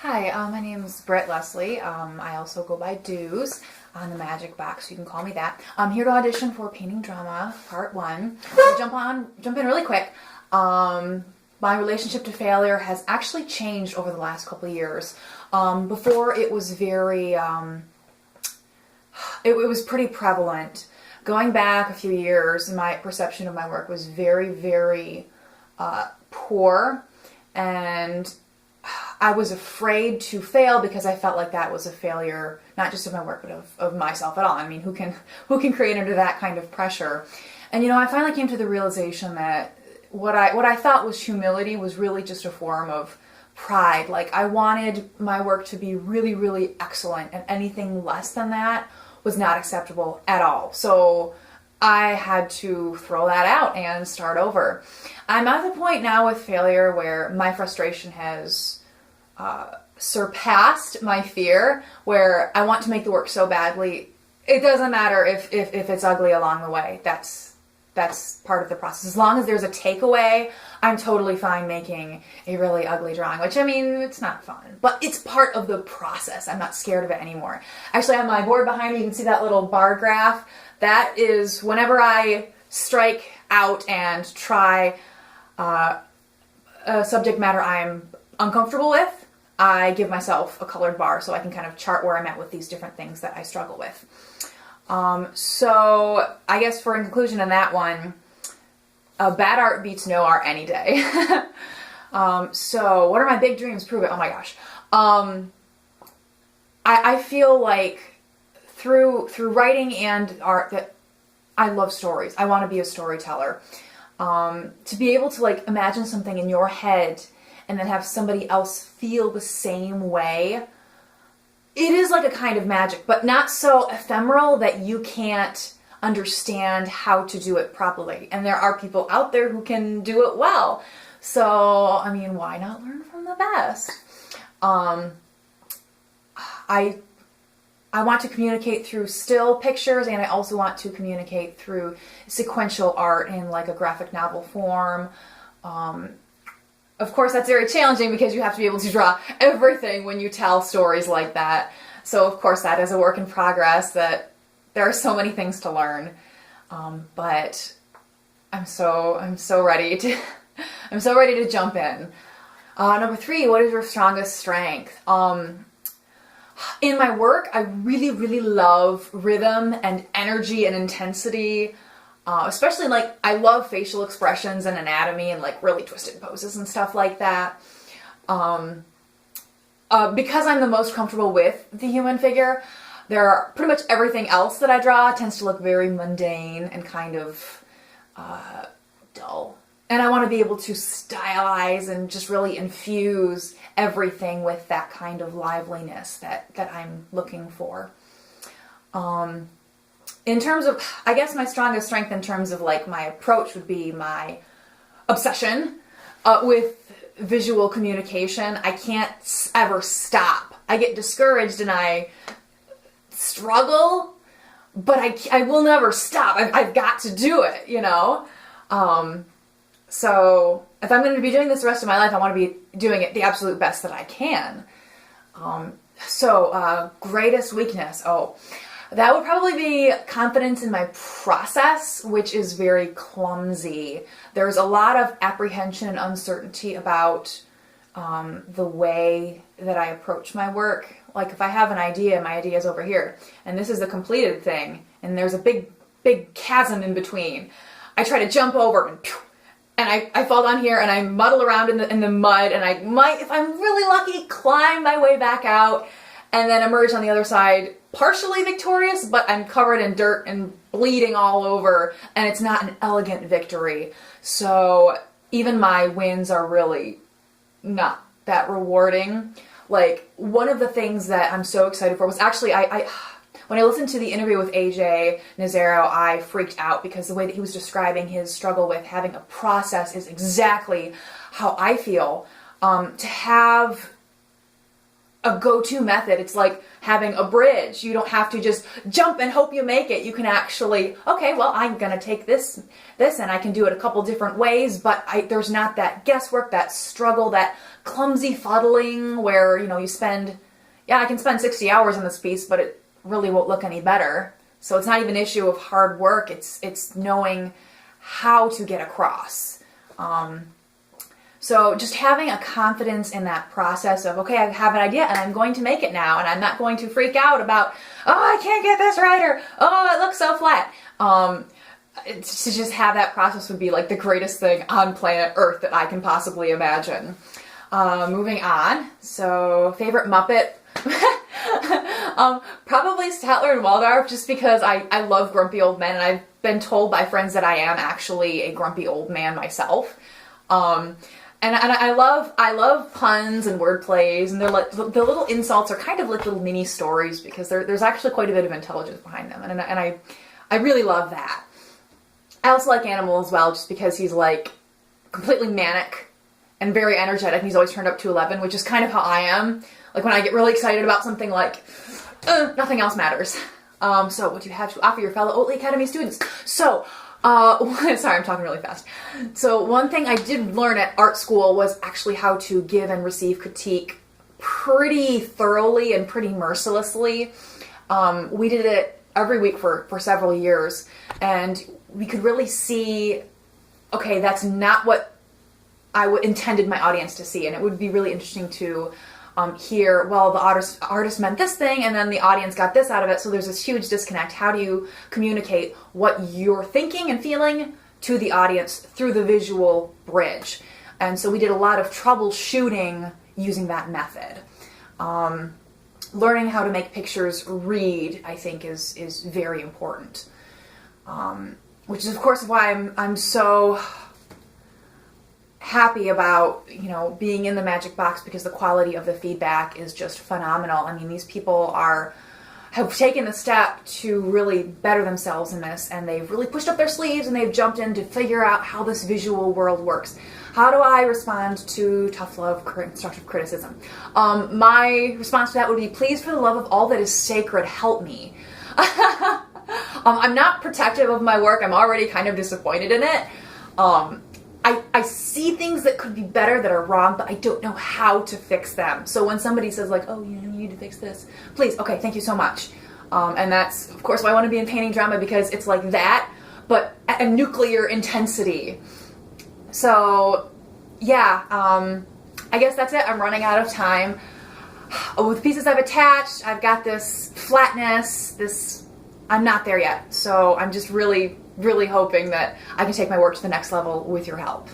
Hi, my name's Britt Leslie. I also go by Dews on the Magic Box. You can call me that. I'm here to audition for Painting Drama Part 1. Jump in really quick. My relationship to failure has actually changed over the last couple of years. Before it was very, it was pretty prevalent. Going back a few years, my perception of my work was very, very poor, and I was afraid to fail because I felt like that was a failure, not just of my work, but of myself at all. I mean, who can create under that kind of pressure? And I finally came to the realization that what I thought was humility was really just a form of pride. Like, I wanted my work to be really, really excellent, and anything less than that was not acceptable at all. So I had to throw that out and start over. I'm at the point now with failure where my frustration has surpassed my fear, where I want to make the work so badly, it doesn't matter if it's ugly along the way. That's part of the process. As long as there's a takeaway, I'm totally fine making a really ugly drawing, which, I mean, it's not fun, but it's part of the process. I'm not scared of it anymore. Actually, on my board behind me, you can see that little bar graph. That is whenever I strike out and try a subject matter I'm uncomfortable with, I give myself a colored bar so I can kind of chart where I'm at with these different things that I struggle with. So I guess for a conclusion on that one, bad art beats no art any day. So what are my big dreams? Prove it. Oh my gosh. I feel like through writing and art that I love stories. I want to be a storyteller. To be able to like imagine something in your head and then have somebody else feel the same way, it is like a kind of magic, but not so ephemeral that you can't understand how to do it properly. And there are people out there who can do it well. So, I mean, why not learn from the best? I want to communicate through still pictures, and I also want to communicate through sequential art in like a graphic novel form. Of course, that's very challenging because you have to be able to draw everything when you tell stories like that. So, of course, that is a work in progress, that there are so many things to learn. But I'm so ready to I'm so ready to jump in. Number 3, what is your strongest strength? In my work, I really, really love rhythm and energy and intensity. Especially like I love facial expressions and anatomy and like really twisted poses and stuff like that. Because I'm the most comfortable with the human figure, pretty much everything else that I draw tends to look very mundane and kind of dull. And I want to be able to stylize and just really infuse everything with that kind of liveliness that I'm looking for. In terms of, I guess my strongest strength in terms of like my approach would be my obsession with visual communication. I can't ever stop. I get discouraged and I struggle, but I will never stop. I've got to do it, So if I'm going to be doing this the rest of my life, I want to be doing it the absolute best that I can. Greatest weakness. That would probably be confidence in my process, which is very clumsy. There's a lot of apprehension and uncertainty about the way that I approach my work. Like if I have an idea, my idea is over here, and this is the completed thing, and there's a big, big chasm in between. I try to jump over and I fall down here and I muddle around in the mud, and I might, if I'm really lucky, climb my way back out and then emerge on the other side partially victorious, but I'm covered in dirt and bleeding all over, and it's not an elegant victory. So even my wins are really not that rewarding. Like, one of the things that I'm so excited for was actually, when I listened to the interview with AJ Nazaro, I freaked out because the way that he was describing his struggle with having a process is exactly how I feel. To have a go-to method, it's like having a bridge. You don't have to just jump and hope you make it. You can actually, okay, well, I'm going to take this, and I can do it a couple different ways, but there's not that guesswork, that struggle, that clumsy fuddling where, you know, I can spend 60 hours on this piece, but it really won't look any better. So it's not even an issue of hard work. It's knowing how to get across. So just having a confidence in that process of, okay, I have an idea and I'm going to make it now, and I'm not going to freak out about, oh, I can't get this right, or oh, it looks so flat. To just have that process would be like the greatest thing on planet Earth that I can possibly imagine. Moving on. So favorite Muppet. Probably Statler and Waldorf, just because I love grumpy old men, and I've been told by friends that I am actually a grumpy old man myself. And I love puns and word plays, and they're like, the little insults are kind of like little mini stories, because there's actually quite a bit of intelligence behind them, and I really love that. I also like Animal as well, just because he's like completely manic and very energetic, and he's always turned up to 11, which is kind of how I am. Like when I get really excited about something, like nothing else matters. So what do you have to offer your fellow Oatley Academy students? So sorry, I'm talking really fast. So one thing I did learn at art school was actually how to give and receive critique pretty thoroughly and pretty mercilessly. We did it every week for several years, and we could really see, okay, that's not what I intended my audience to see, and it would be really interesting to hear, well, the artist meant this thing, and then the audience got this out of it, so there's this huge disconnect. How do you communicate what you're thinking and feeling to the audience through the visual bridge? And so we did a lot of troubleshooting using that method. Learning how to make pictures read, I think, is very important. Which is, of course, why I'm so happy about, you know, being in the Magic Box, because the quality of the feedback is just phenomenal. I mean, these people have taken the step to really better themselves in this, and they've really pushed up their sleeves, and they've jumped in to figure out how this visual world works. How do I respond to tough love, constructive criticism? My response to that would be, please, for the love of all that is sacred, help me. I'm not protective of my work. I'm already kind of disappointed in it. I see things that could be better that are wrong, but I don't know how to fix them. So when somebody says like, oh, you need to fix this, please, okay, thank you so much. And that's, of course, why I want to be in painting drama, because it's like that, but at a nuclear intensity. So, yeah, I guess that's it. I'm running out of time. With the pieces I've attached, I've got this flatness, I'm not there yet. So I'm just really, really hoping that I can take my work to the next level with your help.